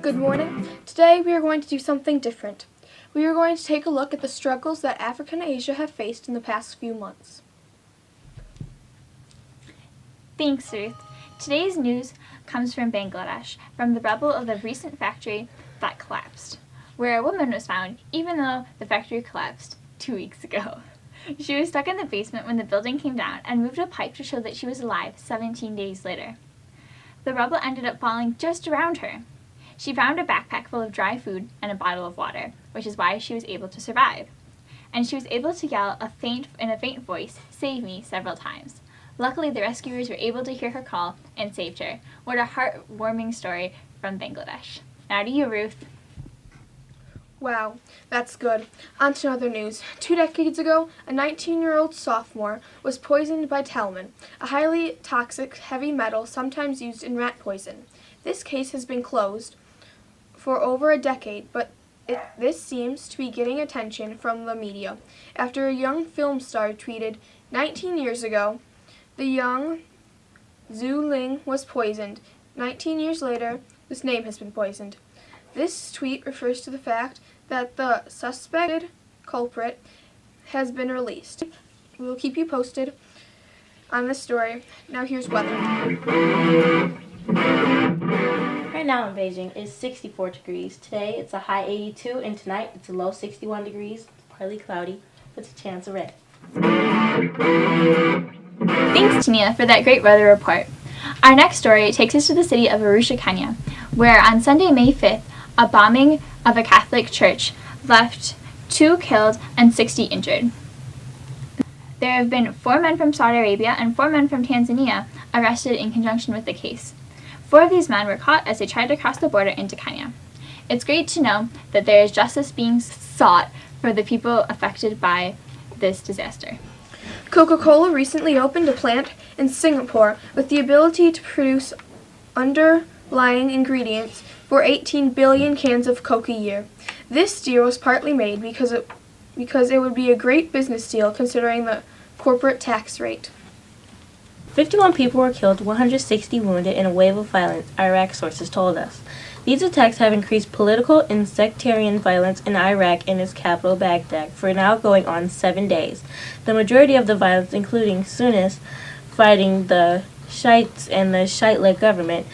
Good morning. Today we are going to do something different. We are going to take a look at the struggles that Africa and Asia have faced in the past few months. Thanks, Ruth. Today's news comes from Bangladesh, from the rubble of the recent factory that collapsed, where a woman was found, even though the factory collapsed 2 weeks ago. She was stuck in the basement when the building came down and moved a pipe to show that she was alive 17 days later. The rubble ended up falling just around her. She found a backpack full of dry food and a bottle of water, which is why she was able to survive. And she was able to yell in a faint voice, "Save me," several times. Luckily, the rescuers were able to hear her call and saved her. What a heartwarming story from Bangladesh. Now to you, Ruth. Wow, that's good. On to other news. 2 decades ago, a 19-year-old sophomore was poisoned by talman, a highly toxic heavy metal sometimes used in rat poison. This case has been closed for over a decade, but this seems to be getting attention from the media after a young film star tweeted, 19 years ago, the young Zhu Ling was poisoned. 19 years later, this name has been poisoned. This tweet refers to the fact that the suspected culprit has been released. We will keep you posted on this story. Now here's weather. Right now in Beijing it's 64 degrees. Today it's a high 82 and tonight it's a low 61 degrees, partly cloudy with a chance of rain. Thanks, Tania, for that great weather report. Our next story takes us to the city of Arusha, Kenya, where on Sunday, May 5th, a bombing of a Catholic church left 2 killed and 60 injured. There have been 4 men from Saudi Arabia and 4 men from Tanzania arrested in conjunction with the case. 4 of these men were caught as they tried to cross the border into Kenya. It's great to know that there is justice being sought for the people affected by this disaster. Coca-Cola recently opened a plant in Singapore with the ability to produce underlying ingredients for 18 billion cans of Coke a year. This deal was partly made because it would be a great business deal considering the corporate tax rate. 51 people were killed, 160 wounded in a wave of violence, Iraq sources told us. These attacks have increased political and sectarian violence in Iraq and its capital Baghdad for now going on 7 days. The majority of the violence, including Sunnis fighting the Shiites and the Shiite-led government.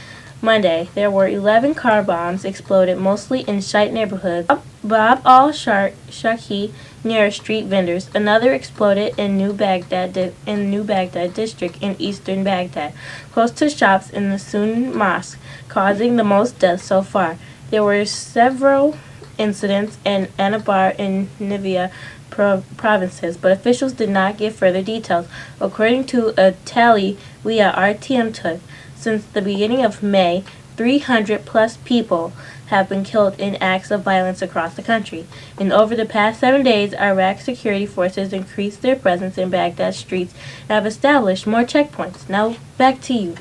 Monday, there were 11 car bombs exploded, mostly in Shiite neighborhoods. Bab al-Shaki near street vendors. Another exploded in New Baghdad district in eastern Baghdad, close to shops in the Sunni mosque, causing the most deaths so far. There were several incidents in Anabar and Nivea provinces, but officials did not give further details. According to a tally we at RTM took, since the beginning of May, 300 plus people have been killed in acts of violence across the country. And over the past 7 days, Iraq security forces increased their presence in Baghdad streets and have established more checkpoints. Now, back to you.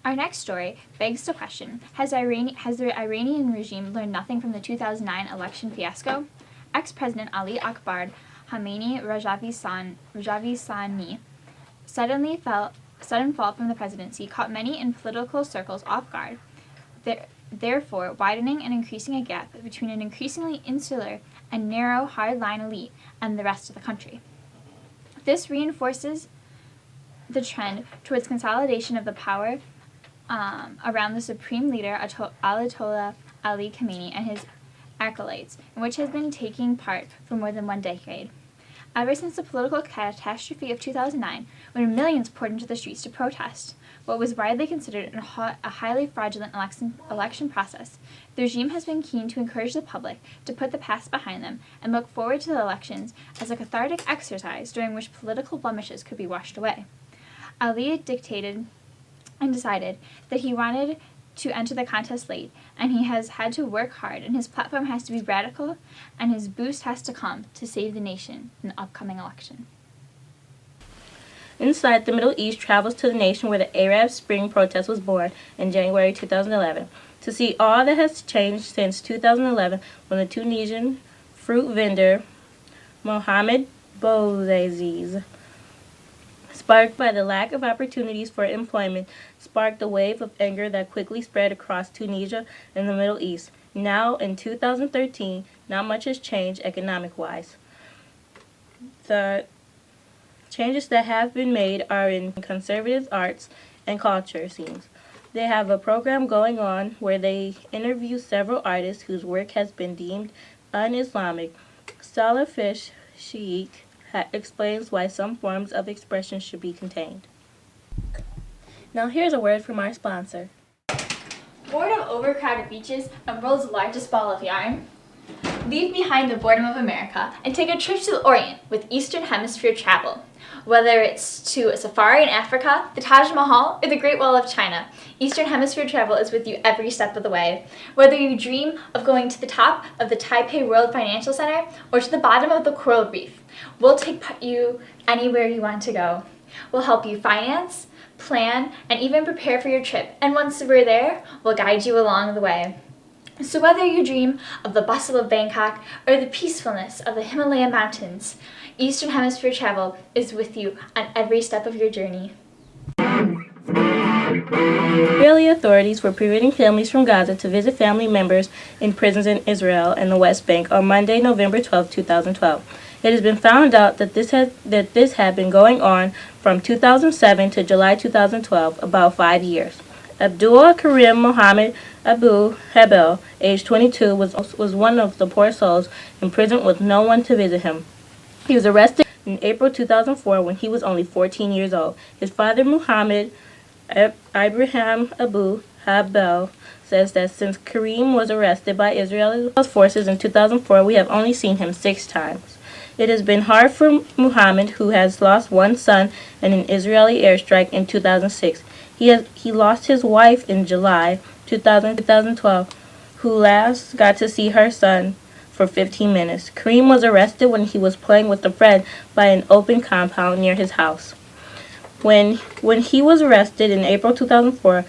Our next story begs the question, has the Iranian regime learned nothing from the 2009 election fiasco? Ex-President Ali Akbar Khamenei Rajavistani sudden fall from the presidency caught many in political circles off guard, therefore widening and increasing a gap between an increasingly insular and narrow hardline elite and the rest of the country. This reinforces the trend towards consolidation of the power around the supreme leader Ayatollah Ali Khamenei and his acolytes, in which has been taking part for more than 1 decade. Ever since the political catastrophe of 2009, when millions poured into the streets to protest what was widely considered a highly fraudulent election process, the regime has been keen to encourage the public to put the past behind them and look forward to the elections as a cathartic exercise during which political blemishes could be washed away. Ali dictated and decided that he wanted to enter the contest late, and he has had to work hard, and his platform has to be radical, and his boost has to come to save the nation in the upcoming election. Inside, the Middle East travels to the nation where the Arab Spring protest was born in January 2011 to see all that has changed since 2011 when the Tunisian fruit vendor Mohamed Bouazizi sparked by the lack of opportunities for employment, sparked a wave of anger that quickly spread across Tunisia and the Middle East. Now, in 2013, not much has changed economic-wise. The changes that have been made are in conservative arts and culture scenes. They have a program going on where they interview several artists whose work has been deemed un-Islamic. Salafish Sheikh explains why some forms of expression should be contained. Now here's a word from our sponsor. Bored of overcrowded beaches and world's largest ball of yarn? Leave behind the boredom of America and take a trip to the Orient with Eastern Hemisphere travel. Whether it's to a safari in Africa, the Taj Mahal, or the Great Wall of China, Eastern Hemisphere travel is with you every step of the way. Whether you dream of going to the top of the Taipei World Financial Center or to the bottom of the coral reef, we'll take you anywhere you want to go. We'll help you finance, plan, and even prepare for your trip. And once we're there, we'll guide you along the way. So whether you dream of the bustle of Bangkok or the peacefulness of the Himalayan mountains, Eastern Hemisphere travel is with you on every step of your journey. Israeli authorities were preventing families from Gaza to visit family members in prisons in Israel and the West Bank on Monday, November 12, 2012. It has been found out that this had been going on from 2007 to July 2012, about 5 years. Abdul Karim Mohammed Abu Hebel, age 22, was one of the poor souls in prison with no one to visit him. He was arrested in April 2004 when he was only 14 years old. His father, Muhammad Ibrahim Abu Habel, says that since Karim was arrested by Israeli forces in 2004, we have only seen him 6 times. It has been hard for Muhammad, who has lost one son in an Israeli airstrike in 2006. He lost his wife in July 2012, who last got to see her son for 15 minutes. Kareem was arrested when he was playing with a friend by an open compound near his house. When he was arrested in April 2004,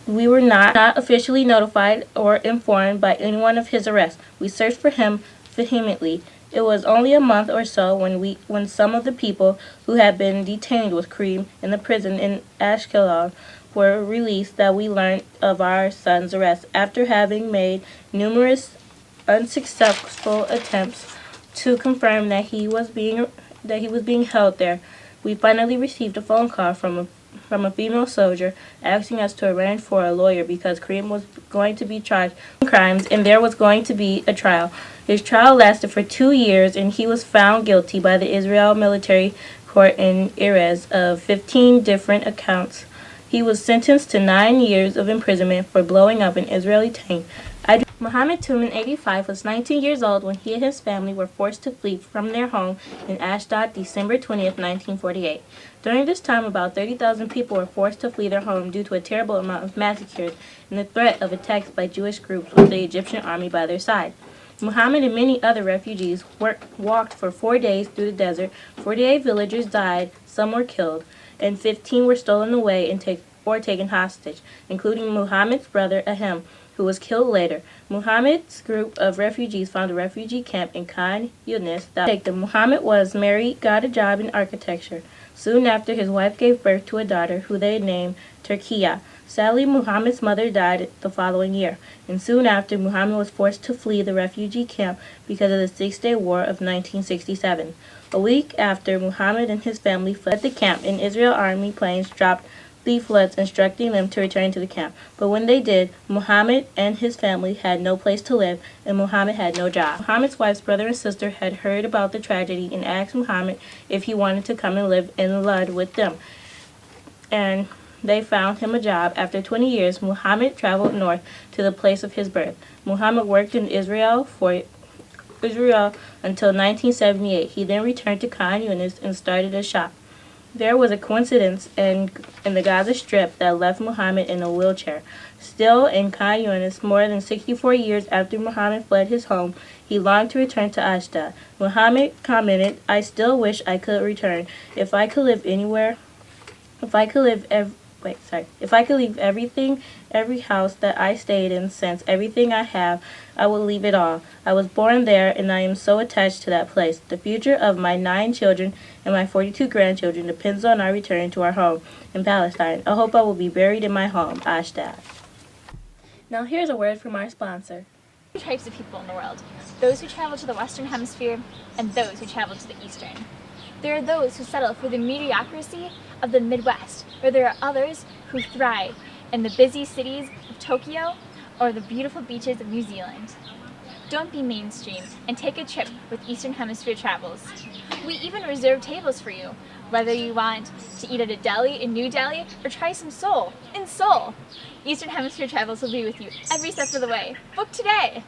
we were not officially notified or informed by anyone of his arrest. We searched for him vehemently. It was only a month or so when some of the people who had been detained with Kareem in the prison in Ashkelon were released that we learned of our son's arrest. After having made numerous unsuccessful attempts to confirm that he was being held there, we finally received a phone call from a female soldier asking us to arrange for a lawyer because Kareem was going to be charged with crimes and there was going to be a trial. His trial lasted for 2 years and he was found guilty by the Israel military court in Erez of 15 different accounts. He was sentenced to 9 years of imprisonment for blowing up an Israeli tank. Mohammed Tuman, 85, was 19 years old when he and his family were forced to flee from their home in Ashdod, December 20th, 1948. During this time, about 30,000 people were forced to flee their home due to a terrible amount of massacres and the threat of attacks by Jewish groups with the Egyptian army by their side. Muhammad and many other refugees walked for 4 days through the desert. 48 villagers died, some were killed, and 15 were stolen away and taken hostage, including Muhammad's brother Ahem, who was killed later. Muhammad's group of refugees found a refugee camp in Khan Yunis. Muhammad was married, got a job in architecture. Soon after, his wife gave birth to a daughter who they named Turkiya. Sadly, Muhammad's mother died the following year, and soon after, Muhammad was forced to flee the refugee camp because of the Six-Day War of 1967. A week after Muhammad and his family fled the camp, an Israeli army planes dropped leaflets instructing them to return to the camp. But when they did, Muhammad and his family had no place to live, and Muhammad had no job. Muhammad's wife's brother and sister had heard about the tragedy and asked Muhammad if he wanted to come and live in Lud with them, and they found him a job. After 20 years, Muhammad traveled north to the place of his birth. Muhammad worked in Israel until 1978. He then returned to Khan Yunis and started a shop. There was a coincidence in the Gaza Strip that left Muhammad in a wheelchair. Still in Khan Yunis, more than 64 years after Muhammad fled his home, he longed to return to Ashdod. Muhammad commented, "I still wish I could return. If I could live If I could leave everything, every house that I stayed in since, everything I have, I would leave it all. I was born there and I am so attached to that place. The future of my 9 children and my 42 grandchildren depends on our return to our home in Palestine. I hope I will be buried in my home, Ashdod. Now here's a word from our sponsor. Two types of people in the world: those who travel to the Western Hemisphere and those who travel to the Eastern. There are those who settle for the mediocrity of the Midwest, where there are others who thrive in the busy cities of Tokyo or the beautiful beaches of New Zealand. Don't be mainstream and take a trip with Eastern Hemisphere Travels. We even reserve tables for you, whether you want to eat at a deli in New Delhi or try some Seoul in Seoul. Eastern Hemisphere Travels will be with you every step of the way. Book today!